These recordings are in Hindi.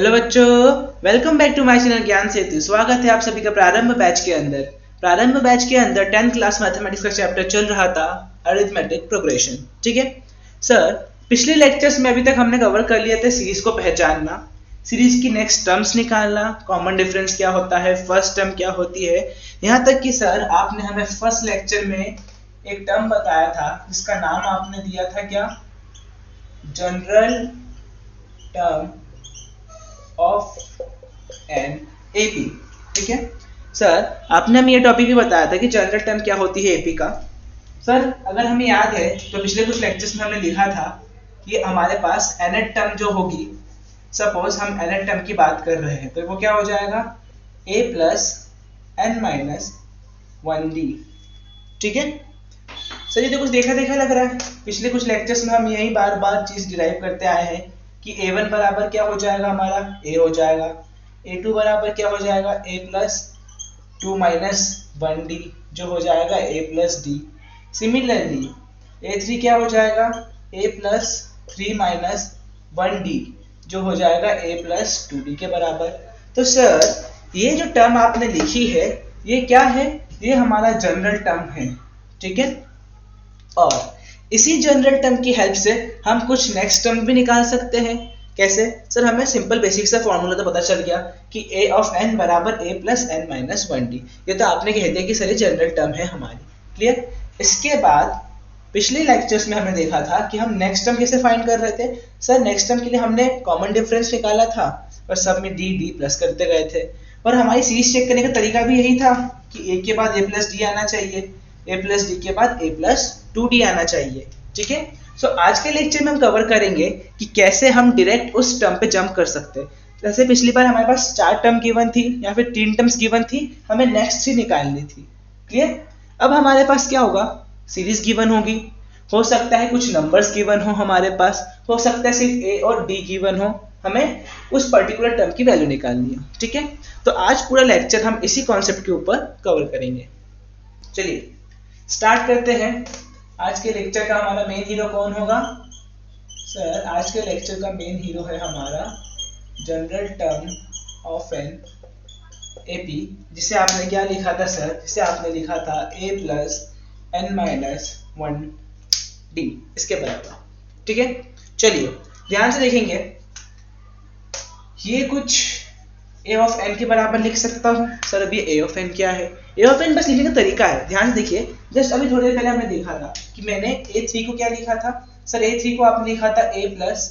हेलो बच्चों, welcome back to my channel Gyan Setu. स्वागत है आप सभी का प्रारंभ बैच के अंदर। प्रारंभ बैच के अंदर 10th क्लास मैथमेटिक्स का चैप्टर चल रहा था अरिथमेटिक प्रोग्रेशन। ठीक है सर, पिछले लेक्चर्स में अभी तक हमने कवर कर लिया था सीरीज को पहचानना, सीरीज की नेक्स्ट टर्म्स निकालना, कॉमन डिफरेंस क्या होता है, फर्स्ट टर्म क्या होती है। यहाँ तक कि सर आपने हमें फर्स्ट लेक्चर में एक टर्म बताया था जिसका नाम आपने दिया था क्या, general term of an AP. ठीक है सर, आपने हमें ये टॉपिक भी बताया था कि जनरल टर्म क्या होती है एपी का। सर अगर हमें याद है तो पिछले कुछ लेक्चर्स में हमने लिखा था कि हमारे पास nth टर्म जो होगी, सपोज हम nth टर्म की बात कर रहे हैं तो वो क्या हो जाएगा, a plus n minus 1d। ठीक है सर, ये तो कुछ देखा देखा लग रहा है। पिछले कुछ लेक्चर्स में हम यही बार बार चीज डिराइव करते आए हैं कि a1 बराबर क्या हो जाएगा, हमारा a हो जाएगा, a2 बराबर क्या हो जाएगा, a प्लस 2 माइनस 1d जो हो जाएगा a plus d। Similarly a3 क्या हो जाएगा, a प्लस 3 माइनस 1d जो हो जाएगा a प्लस 2d के बराबर। तो सर ये जो टर्म आपने लिखी है ये क्या है, ये हमारा जनरल टर्म है। ठीक है, और इसी जनरल टर्म की हेल्प से हम कुछ नेक्स्ट टर्म भी निकाल सकते हैं। कैसे सर, हमें सिंपल बेसिक सा फॉर्मूला तो पता चल गया कि a ऑफ n बराबर a plus n minus 1d। ये तो आपने कह दिया कि सर ये जनरल टर्म है हमारी। क्लियर। इसके बाद पिछले लेक्चर्स में हमने देखा था कि हम नेक्स्ट टर्म कैसे फाइंड कर रहे थे। सर नेक्स्ट टर्म के लिए हमने कॉमन डिफरेंस निकाला था और सब में d प्लस करते गए थे, और हमारी सीरीज चेक करने का तरीका भी यही था कि a के बाद a प्लस डी आना चाहिए, a प्लस डी के बाद a प्लस 2d आना चाहिए। ठीक है, सो आज के लेक्चर में हम कवर करेंगे कि कैसे हम डायरेक्ट उस टर्म पे जंप कर सकते हैं। जैसे पिछली बार हमारे पास 4 टर्म गिवन थी या फिर 3 टर्म्स गिवन थी, हमें नेक्स्ट 3 निकालनी थी। क्लियर। अब हमारे पास क्या होगा, सीरीज गिवन होगी, हो सकता है कुछ नंबर्स गिवन हो हमारे पास, हो सकता है सिर्फ a और d गिवन हो, हमें उस पर्टिकुलर टर्म की वैल्यू निकालनी है। ठीक है, तो आज पूरा लेक्चर हम इसी कॉन्सेप्ट के ऊपर कवर करेंगे। चलिए स्टार्ट करते हैं। आज के लेक्चर का हमारा मेन हीरो कौन होगा सर, आज के लेक्चर का मेन हीरो है हमारा general term of an AP, जिसे आपने क्या लिखा था सर, जिसे आपने लिखा था a plus n minus 1d इसके बराबर। ठीक है, चलिए ध्यान से देखेंगे, ये कुछ a ऑफ n के बराबर लिख सकता हूँ। सर अभी a ऑफ n क्या है, a ऑफ n बस लिखने का तरीका है। ध्यान से देखिए, जस्ट अभी थोड़ी देर पहले हमने देखा था कि मैंने a3 को क्या लिखा था सर, a3 को आपने लिखा था a प्लस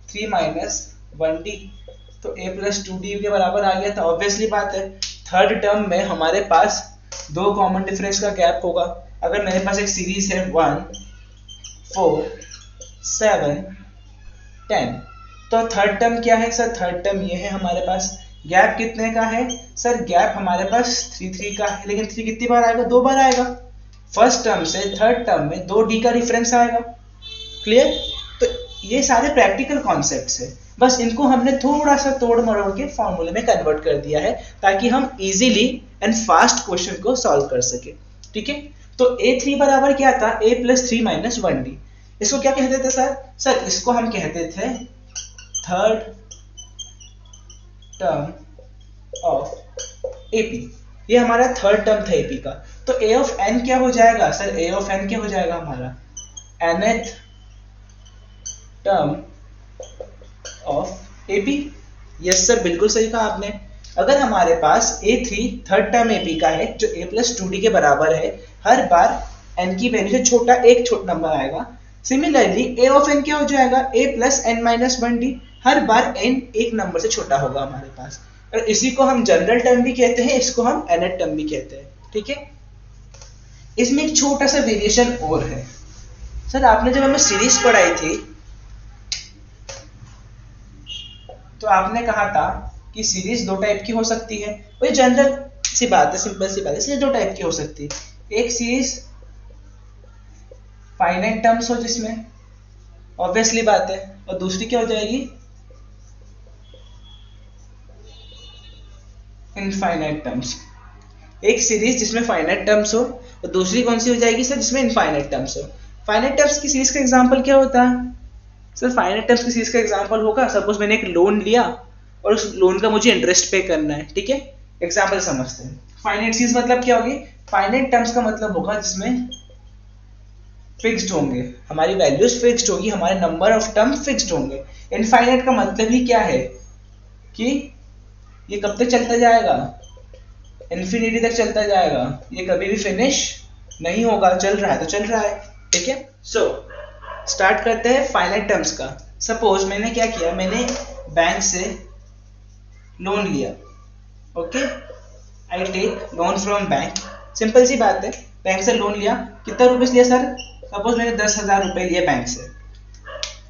3 माइनस 1d, तो a प्लस 2d के बराबर आ गया था। ऑब्वियसली बात है, थर्ड टर्म में हमारे पास दो कॉमन डिफरेंस का गैप होगा। अगर मेरे पास एक सीरीज है 1 4 7 10, तो थर्ड टर्म क्या है सर, थर्ड टर्म ये है हमारे पास। गैप कितने का है सर, गैप हमारे पास 3 का है, लेकिन 3 कितनी बार आएगा, 2 बार आएगा। फर्स्ट टर्म से थर्ड टर्म में 2d का डिफरेंस आएगा। क्लियर। तो ये सारे प्रैक्टिकल कॉन्सेप्ट्स है, बस इनको हमने थोड़ा सा तोड़ मरोड़ के फॉर्मूले में कन्वर्ट कर दिया है ताकि हम इजीली एंड फास्ट क्वेश्चन को सॉल्व कर सके। ठीक है, तो a3 बराबर क्या था, a प्लस 3 माइनस 1d। इसको क्या कहते थे सर, सर इसको हम कहते थे थर्ड टर्म ऑफ एपी। ये हमारा थर्ड टर्म था एपी का। तो a ऑफ n क्या हो जाएगा सर, a ऑफ n क्या हो जाएगा हमारा nth term of AP. Yes sir, बिल्कुल सही कहा आपने। अगर हमारे पास a3 थर्ड टर्म एपी का है जो a प्लस 2d के बराबर है, हर बार n की वैल्यू से छोटा एक छोटा नंबर आएगा। सिमिलरली a ऑफ n क्या हो जाएगा, a plus n minus 1d, her bar n एक नंबर से छोटा होगा हमारे पास। और इसी को हम जनरल टर्म भी कहते हैं, इसको हम nth टर्म भी कहते हैं। ठीक है, इसमें एक छोटा सा वेरिएशन और है सर। आपने जब हमें सीरीज पढ़ाई थी तो आपने कहा था कि सीरीज 2 टाइप की हो सकती है। वही जनरल सी बात है, सिंपल सी बात है, सीरीज 2 टाइप की हो सकती है। एक सीरीज फाइनाइट टर्म्स हो जिसमें, ऑब्वियसली बात है, और दूसरी क्या हो जाएगी, इनफाइनाइट टर्म्स। एक सीरीज जिसमें फाइनाइट टर्म्स हो और दूसरी कौन सी हो जाएगी सर, जिसमें इनफाइनाइट टर्म्स हो। फाइनाइट टर्म्स की सीरीज का एग्जांपल क्या होता है सर, फाइनाइट टर्म्स की सीरीज का एग्जांपल होगा, सपोज मैंने एक लोन लिया और उस लोन का मुझे इंटरेस्ट पे करना है, ठीक है। एग्जाम्पल समझते हैं। फाइनाइट सीरीज मतलब क्या होगी? फाइनाइट टर्म्स का मतलब होगा जिसमें फिक्स्ड होंगे, हमारी वैल्यूज फिक्स्ड होगी, हमारे नंबर ऑफ टर्म फिक्स्ड होंगे। इनफाइनाइट का मतलब ही क्या है कि ये कब तक चलता जाएगा? इन्फिनिटी तक चलता जाएगा, ये कभी भी फिनिश नहीं होगा, चल रहा है तो चल रहा है, ठीक है। सो स्टार्ट करते हैं फाइनाइट टर्म्स का। सपोज मैंने क्या किया, मैंने बैंक से लोन लिया, okay, I take loan from bank. Simple सी बात है, बैंक से लोन लिया, कितना रुपीस लिया सर? सपोज मैंने 10,000 रुपए लिए बैंक से।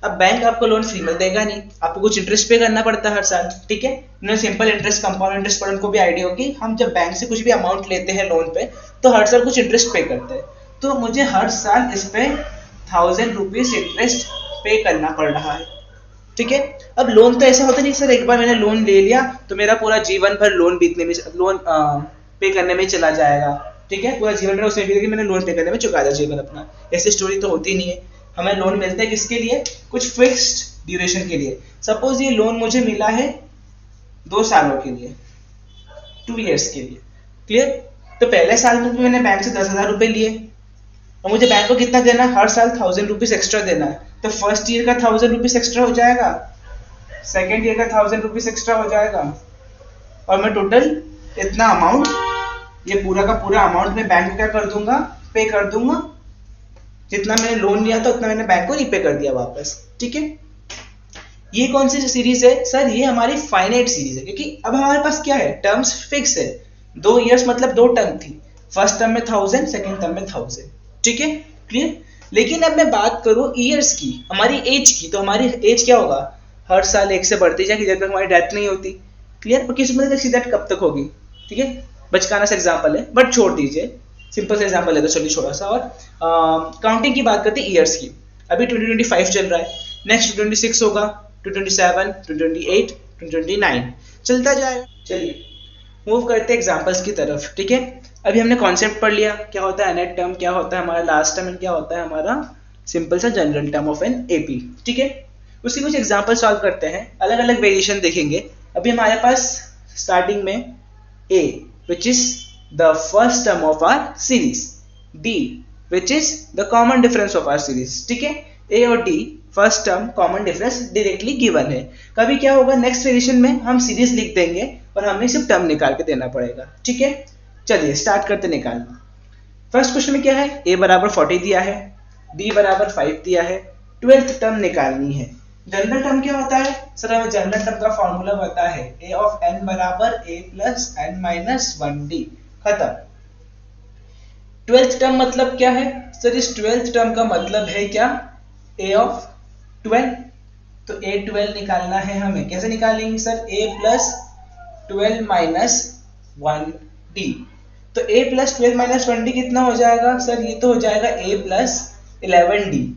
अब बैंक आपको लोन फ्री में देगा नहीं, आपको कुछ इंटरेस्ट पे करना पड़ता है हर साल, ठीक है। उन्हें सिंपल इंटरेस्ट, कंपाउंड इंटरेस्ट पर उनको भी आइडिया होगी, हम जब बैंक से कुछ भी अमाउंट लेते हैं लोन पे तो हर साल कुछ इंटरेस्ट पे करते हैं, तो मुझे हर साल इस पे 1000 रुपीज इंटरेस्ट पे करना पड़ रहा है, ठीक है। अब लोन तो ऐसा होता नहीं सर एक बार मैंने लोन ले लिया तो मेरा पूरा जीवन भर लोन बीतने में, लोन पे करने में चला जाएगा, ठीक है, पूरा जीवन भर उसमें बीतेगा, मैंने लोन पे करने में चुका दिया जीवन अपना। ऐसी स्टोरी तो होती नहीं है। हमें लोन मिलता है किसके लिए? कुछ फिक्स्ड ड्यूरेशन के लिए। सपोज ये लोन मुझे मिला है 2 सालों के लिए, 2 इयर्स के लिए, क्लियर। तो पहले साल में भी मैंने बैंक से 10,000 रुपए लिए और मुझे बैंक को कितना देना है? हर साल 1000 रुपीज एक्स्ट्रा देना है। तो फर्स्ट ईयर का 1000 रुपीज एक्स्ट्रा हो जाएगा, सेकेंड ईयर का 1000 रुपीज एक्स्ट्रा हो जाएगा, और मैं टोटल इतना अमाउंट, ये पूरा का पूरा अमाउंट मैं बैंक को क्या कर दूंगा? पे कर दूंगा। जितना मैंने लोन लिया था उतना मैंने बैंक को रीपे कर दिया वापस, ठीक है। ये कौन सी सीरीज है सर? ये हमारी फाइनाइट सीरीज है, क्योंकि अब हमारे पास क्या है? टर्म्स फिक्स है। 2 इयर्स मतलब 2 टर्म थी, फर्स्ट टर्म में 1000, सेकेंड टर्म में 1000, ठीक है, क्लियर। लेकिन अब मैं बात करूं ईयर्स की, हमारी एज की, तो हमारी एज क्या होगा? हर साल 1 से बढ़ती जाएगी जब तक हमारी डेथ नहीं होती, क्लियर। और किसी मतलब की डेथ कब तक होगी? ठीक है, बचकाना सा एग्जाम्पल है बट छोड़ दीजिए, सिंपल सा एग्जाम्पल है तो चलिए छोटा सा। और काउंटिंग की बात करते हैं ईयर्स की। अभी 2025 चल रहा है, नेक्स्ट 2026 होगा, 2027, 2028, 2029 चलता जाएगा। चलिए मूव करते हैं एग्जाम्पल्स की तरफ, ठीक है। अभी हमने कॉन्सेप्ट पढ़ लिया, क्या होता है नेट टर्म, क्या होता है हमारा लास्ट टर्म, क्या होता है हमारा सिंपल सा general term of an AP, ठीक है। उसकी कुछ एग्जाम्पल सॉल्व करते हैं, अलग अलग वेरिएशन देखेंगे। अभी हमारे पास स्टार्टिंग में ए which is the first term of our series, D which is the common difference of our series, ठीक है। A और D first term common difference directly given है। कभी क्या होगा, नेक्स्ट वेरिएशन में हम सीरीज लिख देंगे और हमें सिर्फ टर्म निकाल के देना पड़ेगा, ठीक है। चलिए स्टार्ट करते निकालना। फर्स्ट क्वेश्चन में क्या है, A बराबर 40 दिया है, D बराबर 5 दिया है, 12th टर्म निकालनी है। जनरल टर्म क्या होता है सर? हमें जनरल टर्म का फॉर्मूला पता है, a ऑफ n बराबर a plus n minus 1d, खत्म। 12th टर्म मतलब क्या है सर? इस 12th टर्म का मतलब है क्या? a ऑफ 12, तो a12 निकालना है हमें। कैसे निकालेंगे sir? a plus 12 minus 1d, तो a प्लस 12 माइनस 1d कितना हो जाएगा सर? ये तो हो जाएगा a प्लस 11d।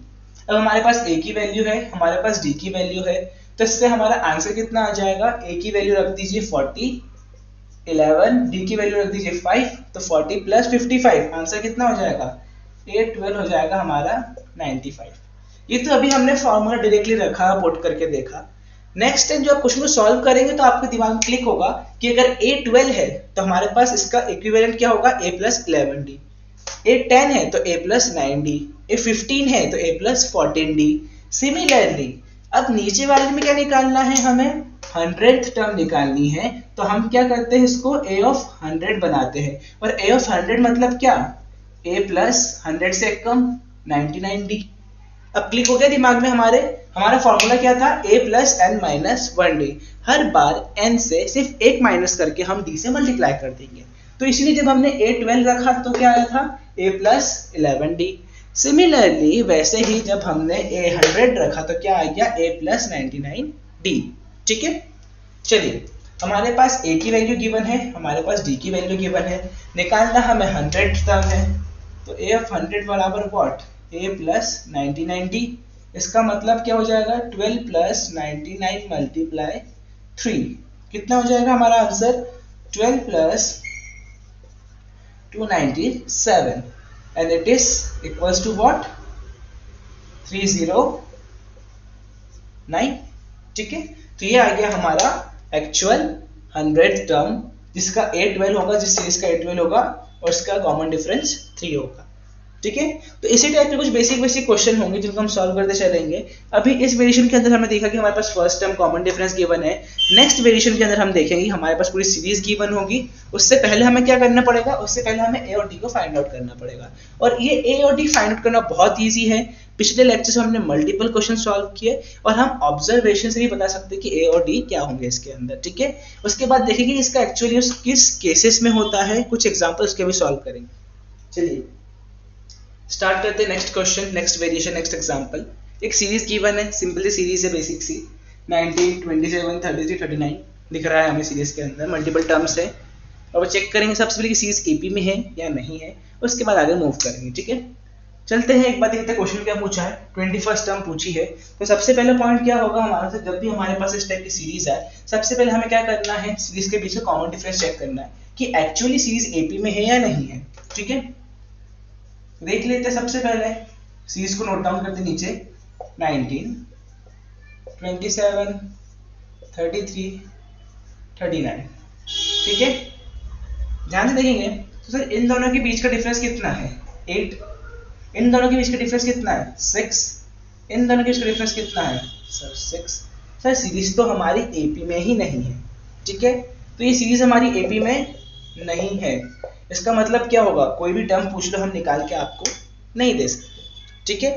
अब हमारे पास a की वैल्यू है, हमारे पास d की वैल्यू है, तो इससे हमारा आंसर कितना आ जाएगा? a की वैल्यू रख दीजिए 40, 11, d की वैल्यू रख दीजिए 5, तो 40 प्लस 55 आंसर कितना हो जाएगा? a12 हो जाएगा हमारा 95। ये तो अभी हमने फॉर्मूला डायरेक्टली रखा, पुट करके देखा। नेक्स्ट टाइम जो आप क्वेश्चन को सॉल्व करेंगे तो आपके दिमाग में क्लिक होगा कि अगर a12 है तो हमारे पास इसका इक्विवेलेंट क्या होगा? a plus 11d। a10 है तो a प्लस 9d, a15 है तो a प्लस 14d। सिमिलरली अब नीचे वाले में क्या निकालना है हमें? 100th टर्म निकालनी है, तो हम क्या करते हैं, इसको a ऑफ 100 बनाते हैं। और a ऑफ 100 मतलब क्या? a प्लस 100 से कम 99d। अब क्लिक हो गया दिमाग में हमारे। हमारा फॉर्मूला क्या था? a plus n minus 1d। Her bar n से सिर्फ एक माइनस करके हम d से मल्टीप्लाई कर देंगे, तो इसलिए जब हमने a12 रखा तो क्या आया था? a plus 11d। सिमिलरली वैसे ही जब हमने a100 रखा तो क्या आ गया? a प्लस 99d, ठीक है। चलिए हमारे पास a की वैल्यू गिवन है, हमारे पास d की वैल्यू गिवन है, निकालना हमें 100 टर्म है, तो a ऑफ 100 बराबर व्हाट? a plus 99d। इसका मतलब क्या हो जाएगा? 12 प्लस 99 मल्टीप्लाई 3, कितना हो जाएगा हमारा answer? 12 plus 297 and it is equals to what? 309, ठीक है। तो ये आ गया हमारा एक्चुअल 100th टर्म जिसका A12 होगा, जिस सीरीज का A12 होगा, और इसका कॉमन डिफरेंस 3 होगा। ठीक है, तो इसी टाइप के कुछ बेसिक क्वेश्चन होंगे जिनको हम सॉल्व करते चलेंगे। अभी इस वेरिएशन के अंदर हमने देखा कि हमारे पास first term common difference given है। नेक्स्ट वेरिएशन के अंदर हम देखेंगे हमारे पास पूरी सीरीज गिवन होगी। उससे पहले हमें क्या करना पड़ेगा, उससे पहले हमें ए और डी को फाइंड आउट करना पड़ेगा, और ये ए और डी फाइंड आउट करना बहुत ईजी है। पिछले लेक्चर में हमने मल्टीपल क्वेश्चन सॉल्व किए, और हम ऑब्जर्वेशन से भी बता सकते हैं कि ए और डी क्या होंगे इसके अंदर। ठीक है, उसके बाद देखेंगे इसका एक्चुअली किस केसेस में होता है, कुछ एग्जाम्पल उसके भी सॉल्व करेंगे। चलिए स्टार्ट करते हैं next question, next variation, next example. एक सीरीज गिवन है, सिंपली सीरीज है, बेसिक सी 19, 27, 33, 39 दिख रहा है हमें सीरीज के अंदर, मल्टीपल टर्म्स है, और वो चेक करेंगे सबसे पहले कि सीरीज एपी में है या नहीं है, उसके बाद आगे मूव करेंगे। ठीक है, चलते हैं एक बात देखते हैं क्वेश्चन क्या पूछा है। 21st टर्म पूछी है, तो सबसे पहले पॉइंट क्या होगा हमारा से, जब भी हमारे पास इस टाइप की सीरीज है, सबसे पहले हमें क्या करना है, सीरीज के बीच में कॉमन डिफरेंस चेक करना है कि एक्चुअली सीरीज एपी में है या नहीं है। ठीक है, देख लेते हैं सबसे पहले, सीरीज को नोट डाउन करते नीचे, 19, 27, 33, 39। ठीक है, ध्यान से देखेंगे तो सर इन दोनों के बीच का डिफरेंस कितना है, 8। इन दोनों के बीच का डिफरेंस कितना है, 6। इन दोनों के बीच का डिफरेंस कितना है सर, 6। सर सीरीज तो हमारी एपी में ही नहीं है। ठीक है, तो ये सीरीज हमारी एपी में नहीं है, इसका मतलब क्या होगा, कोई भी टर्म पूछ लो हम निकाल के आपको नहीं दे सकते। ठीक है,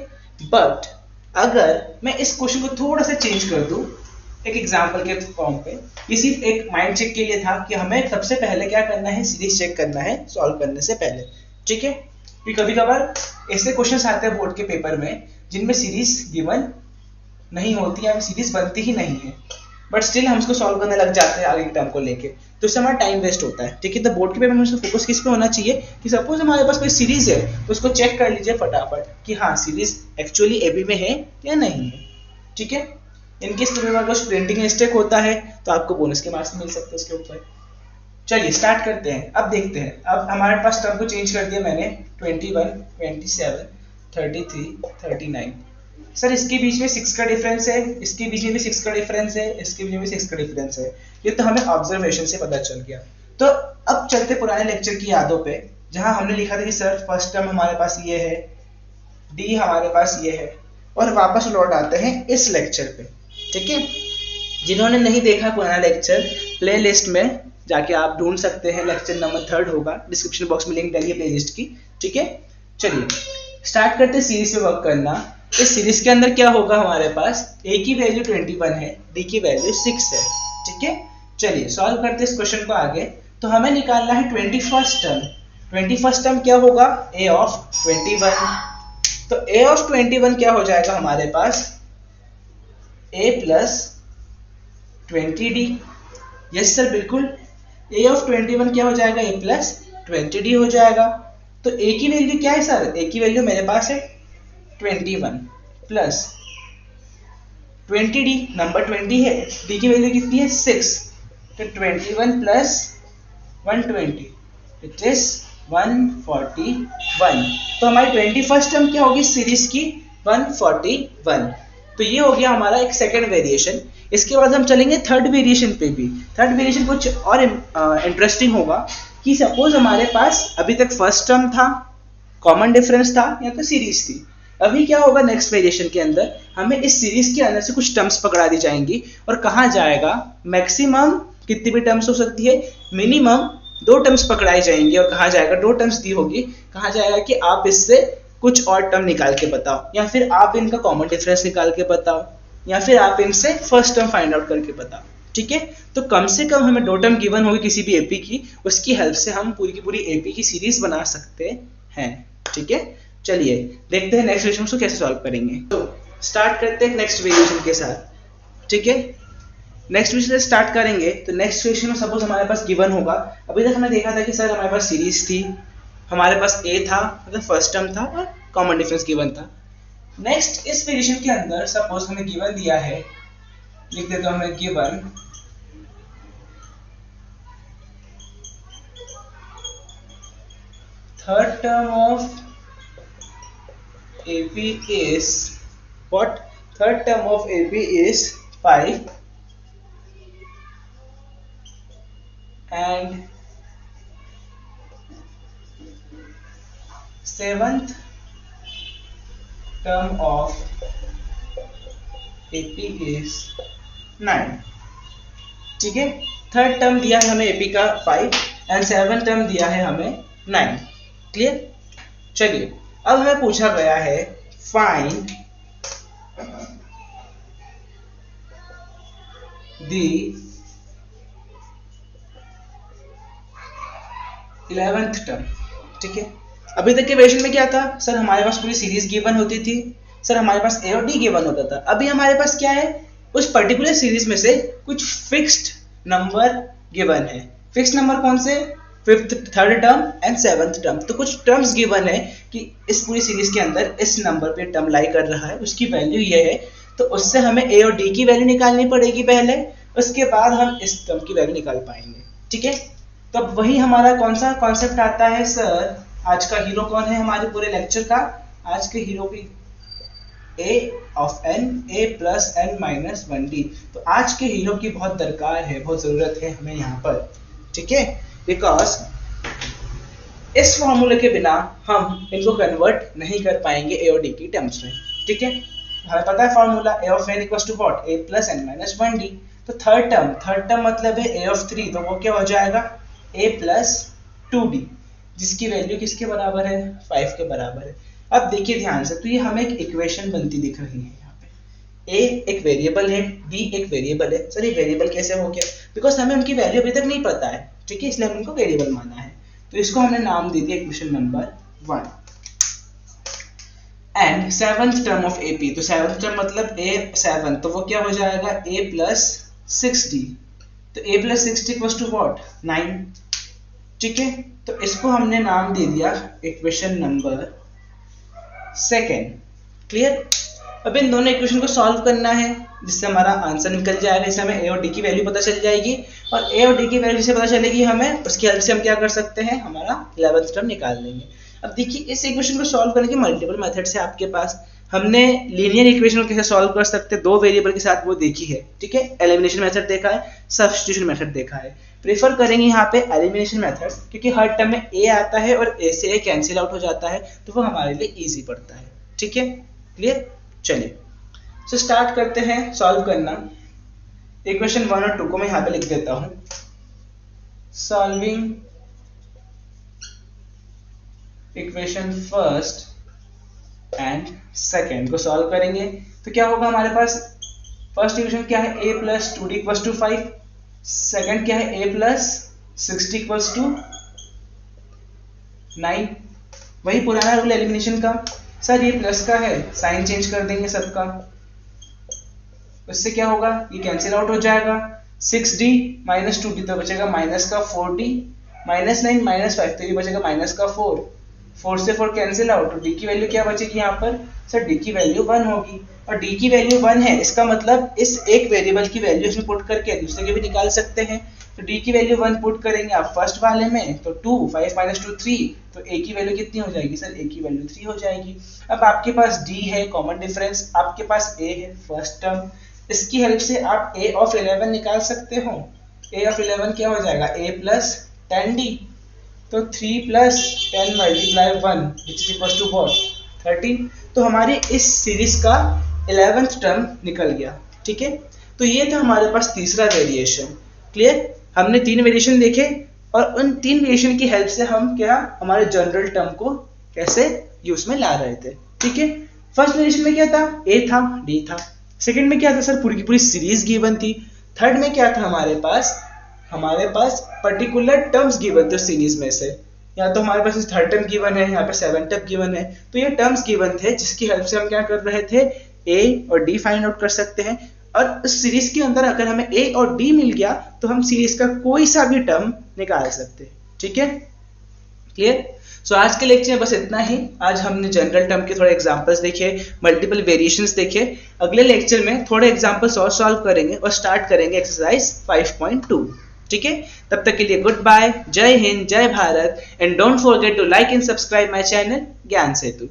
बट अगर मैं इस क्वेश्चन को थोड़ा सा चेंज कर दूं एक एग्जांपल के फॉर्म पे, ये सिर्फ एक माइंड चेक के लिए था कि हमें सबसे पहले क्या करना है, सीरीज चेक करना है सॉल्व करने से पहले। ठीक है, कि कभी कभार ऐसे क्वेश्चन आते हैं बोर्ड के पेपर में जिनमें सीरीज गिवन नहीं होती है, सीरीज बनती ही नहीं है, बट स्टिल हम उसको सॉल्व करने लग जाते हैं आगे के टर्म को लेके, तो इससे हमारा टाइम वेस्ट होता है। ठीक है, तो बोर्ड के पेपर में फोकस किस पे होना चाहिए कि सपोज हमारे पास कोई सीरीज है तो उसको चेक कर लीजिए फटाफट कि हाँ सीरीज एक्चुअली एबी में है या नहीं है। ठीक है, इनकेस पेपर कुछ प्रिंटिंग मिस्टेक होता है तो आपको बोनस के मार्क्स मिल सकते हैं उसके ऊपर। चलिए स्टार्ट करते हैं, अब देखते हैं। अब हमारे पास टर्म को चेंज कर दिया मैंने, 21, 27, 33, 39। सर इसके बीच में 6 का डिफरेंस है, इसके बीच में भी 6 का डिफरेंस है, इसके बीच में भी 6 का डिफरेंस है, ये तो हमें ऑब्जर्वेशन से पता चल गया। तो अब चलते पुराने लेक्चर की यादों पे, जहां हमने लिखा था कि सर फर्स्ट टर्म हमारे पास ये है, डी हमारे पास ये है, और वापस लौट आते हैं इस लेक्चर पे। ठीक है, जिन्होंने नहीं देखा पुराना लेक्चर, प्ले लिस्ट में जाके आप ढूंढ सकते हैं, लेक्चर नंबर 3 होगा, डिस्क्रिप्शन बॉक्स में लिंक डालिए प्ले लिस्ट की। ठीक है, चलिए स्टार्ट करते हैं सीरीज पे वर्क करना। इस सीरीज के अंदर क्या होगा, हमारे पास ए की वैल्यू 21 है, डी की वैल्यू 6 है। ठीक है, चलिए सॉल्व करते हैं इस क्वेश्चन को आगे। तो हमें निकालना है 21st टर्म। 21st टर्म क्या होगा, ए ऑफ 21। तो ए ऑफ 21 क्या हो जाएगा हमारे पास, ए प्लस 20d। यस सर बिल्कुल, ए ऑफ 21 क्या हो जाएगा, ए प्लस 20d हो जाएगा। तो ए की वैल्यू क्या है सर, ए की वैल्यू मेरे पास है 21 प्लस 20d, नंबर 20 है, d की वैल्यू कितनी है 6, तो 21 प्लस 120 इट इज 141। तो हमारी 21st टर्म क्या होगी सीरीज की, 141। तो ये हो गया हमारा एक सेकंड वेरिएशन। इसके बाद हम चलेंगे थर्ड वेरिएशन पे भी। थर्ड वेरिएशन कुछ और इंटरेस्टिंग होगा कि सपोज हमारे पास अभी तक फर्स्ट टर्म था, कॉमन डिफरेंस था, या तो सीरीज थी। अभी क्या होगा नेक्स्ट वेरिएशन के अंदर, हमें इस सीरीज के अंदर से कुछ टर्म्स पकड़ा दी जाएंगी, और कहा जाएगा मैक्सिमम कितनी भी टर्म्स हो सकती है, मिनिमम 2 टर्म्स पकड़ाई जाएंगी, और कहा जाएगा 2 टर्म्स दी होगी, कहा जाएगा कि आप इससे कुछ और टर्म निकाल के बताओ, या फिर आप इनका कॉमन डिफरेंस निकाल के बताओ, या फिर आप इनसे फर्स्ट टर्म फाइंड आउट करके बताओ। ठीक है, तो कम से कम हमें 2 टर्म गिवन होगी किसी भी एपी की, उसकी हेल्प से हम पूरी की पूरी एपी की सीरीज बना सकते हैं। ठीक है, चलिए देखते हैं नेक्स्ट वेरिएशन को कैसे सॉल्व करेंगे। तो स्टार्ट करते हैं नेक्स्ट वेरिएशन के साथ। ठीक है, नेक्स्ट वेरिएशन से स्टार्ट करेंगे। तो नेक्स्ट वेरिएशन में सपोज हमारे पास गिवन होगा, अभी तक हमने देखा था कि सर हमारे पास सीरीज थी, हमारे पास ए था, मतलब फर्स्ट टर्म था, और कॉमन डिफरेंस गिवन था। नेक्स्ट इस वेरिएशन के अंदर सपोज हमें गिवन दिया है, लिख देता हूं हमें given third term of AP is what? Third term of AP is 5 and 7th term of AP is 9। ठीक है, थर्ड टर्म दिया है हमें एपी का 5 एंड 7th टर्म दिया है हमें 9। क्लियर? चलिए, अब हमें पूछा गया है फाइंड दी 11th टर्म। ठीक है, अभी तक के वेरिएशन में क्या था सर, हमारे पास पूरी सीरीज गिवन होती थी सर, हमारे पास ए और डी गिवन होता था। अभी हमारे पास क्या है, उस पर्टिकुलर सीरीज में से कुछ फिक्स्ड नंबर गिवन है। फिक्स्ड नंबर कौन से? 5th, 3rd term and 7th term. तो कुछ टर्म्स गिवन है कि इस पूरी सीरीज के अंदर इस नंबर पे टर्म लाई कर रहा है, उसकी वैल्यू ये है, तो उससे हमें ए और डी की वैल्यू निकालनी पड़ेगी पहले, उसके बाद हम इस टर्म की वैल्यू निकाल पाएंगे। ठीक है, तो अब वही हमारा कौन सा कॉन्सेप्ट आता है सर, आज का हीरो कौन है हमारे पूरे लेक्चर का? आज के हीरो की a of n, a plus n minus 1d। तो आज के हीरो की बहुत दरकार है, बहुत जरूरत है हमें यहाँ पर। ठीक है, बिकॉज इस फॉर्मूले के बिना हम इनको कन्वर्ट नहीं कर पाएंगे ए और डी की टर्म्स में। ठीक है, हमें पता है formula a of n equals to what, a plus n minus 1d। तो थर्ड टर्म मतलब है a of 3, तो वो क्या हो जाएगा, a plus 2d, जिसकी वैल्यू किसके बराबर है, 5 के बराबर है। अब देखिए ध्यान से, तो ये हमें एक इक्वेशन बनती दिख रही है यहाँ पे। a एक वेरिएबल है, b एक वेरिएबल है। सर ये वेरिएबल कैसे हो गया? बिकॉज हमें उनकी वैल्यू अभी तक नहीं पता है। ठीक है, इसलिए हमने उनको वेरिएबल माना है। तो इसको हमने नाम दे दिया equation number 1। And 7th term of AP, तो 7th टर्म मतलब a7, तो वो क्या हो जाएगा, a plus 6d। तो a plus 6d equals to what, 9। ठीक है, तो इसको हमने नाम दे दिया इक्वेशन नंबर 2। क्लियर? अब इन दोनों इक्वेशन को सॉल्व करना है, जिससे हमारा आंसर निकल जाएगा। इससे हमें ए और डी की वैल्यू पता चल जाएगी, और ए और डी की वैल्यू से पता चलेगी हमें, उसकी हेल्प से हम क्या कर सकते हैं, हमारा 11th टर्म निकाल लेंगे। अब देखिए, इस इक्वेशन को सॉल्व करने के मल्टीपल मेथड्स है आपके पास। हमने लीनियर इक्वेशन को कैसे सॉल्व कर सकते हैं, 2 वेरिएबल के साथ, वो देखी है। ठीक है, एलिमिनेशन मेथड देखा है, सब्स्टिट्यूशन मेथड देखा है। प्रेफर करेंगे यहाँ पे एलिमिनेशन मेथड, क्योंकि हर टर्म में ए आता है और ए से ए कैंसिल आउट हो जाता है, तो वो हमारे लिए इजी पड़ता है। ठीक है, क्लियर? चलिए, तो स्टार्ट करते हैं सॉल्व करना। इक्वेशन 1 और 2 को मैं यहाँ पे लिख देता हूँ। Solving equation 1st and 2nd को सॉल्व करेंगे, तो क्या होगा हमारे पास, फर्स्ट इक्वेशन क्या है, a plus 2d equals to 5। Second क्या है, a plus 6d equals to 9। वही पुराना रूल एलिमिनेशन का। सर ये प्लस का है, साइन चेंज कर देंगे सबका, उससे क्या होगा, ये कैंसिल आउट हो जाएगा। 6d minus 2d तो बचेगा माइनस का 4d, माइनस 9 माइनस 5 तो ये बचेगा माइनस का 4, 4 से 4 कैंसिल आउट, तो d की वैल्यू क्या बचेगी यहाँ पर, सर d की वैल्यू 1 होगी। और d की वैल्यू 1 है, इसका मतलब इस एक वेरिएबल की वैल्यू इसमें पुट करके दूसरे के भी निकाल सकते हैं। तो d की वैल्यू 1 पुट करेंगे आप फर्स्ट वाले में, तो 2, 5 minus 2 3, तो a की वैल्यू कितनी हो जाएगी, सर a की वैल्यू 3 हो जाएगी। अब आपके पास d है कॉमन डिफरेंस, आपके पास a है फर्स्ट टर्म, इसकी हेल्प से आप a of 11 निकाल सकते हो। a of 11 क्या हो जाएगा, a plus 10d, तो 3 plus 10 multiply 1 which is equals to what, 13। तो हमारी इस सीरीज का 11th टर्म निकल गया। ठीक है, तो ये था हमारे पास तीसरा वेरिएशन। क्लियर? हमने 3 वेरिएशन देखे, और उन 3 वेरिएशन की हेल्प से हम क्या, हमारे जनरल टर्म को कैसे यूज में ला रहे थे। ठीक है, फर्स्ट वेरिएशन में क्या था, a था, d था। सेकंड में क्या था सर, पूरी की पूरी सीरीज गिवन थी। थर्ड में क्या था, हमारे पास पर्टिकुलर टर्म्स गिवन थे सीरीज में से। या तो हमारे पास 3rd टर्म गिवन है, यहाँ पे 7th टर्म गिवन है, तो ये टर्म्स गिवन थे जिसकी हेल्प से हम क्या कर रहे थे, a और d फाइंड आउट कर सकते हैं। और उस सीरीज के अंदर अगर हमें a और d मिल गया तो हम सीरीज का कोई सा भी टर्म निकाल सकते हैं। ठीक है, क्लियर? सो आज के लेक्चर में बस इतना ही। आज हमने जनरल टर्म के थोड़े एग्जांपल्स देखे, मल्टीपल वेरिएशंस देखे। अगले लेक्चर में थोड़े एग्जांपल्स और सॉल्व करेंगे और स्टार्ट करेंगे एक्सरसाइज 5.2। ठीक है, तब तक के लिए गुड बाय, जय हिंद, जय Bharat, and don't forget to like and subscribe my channel Gyan Setu.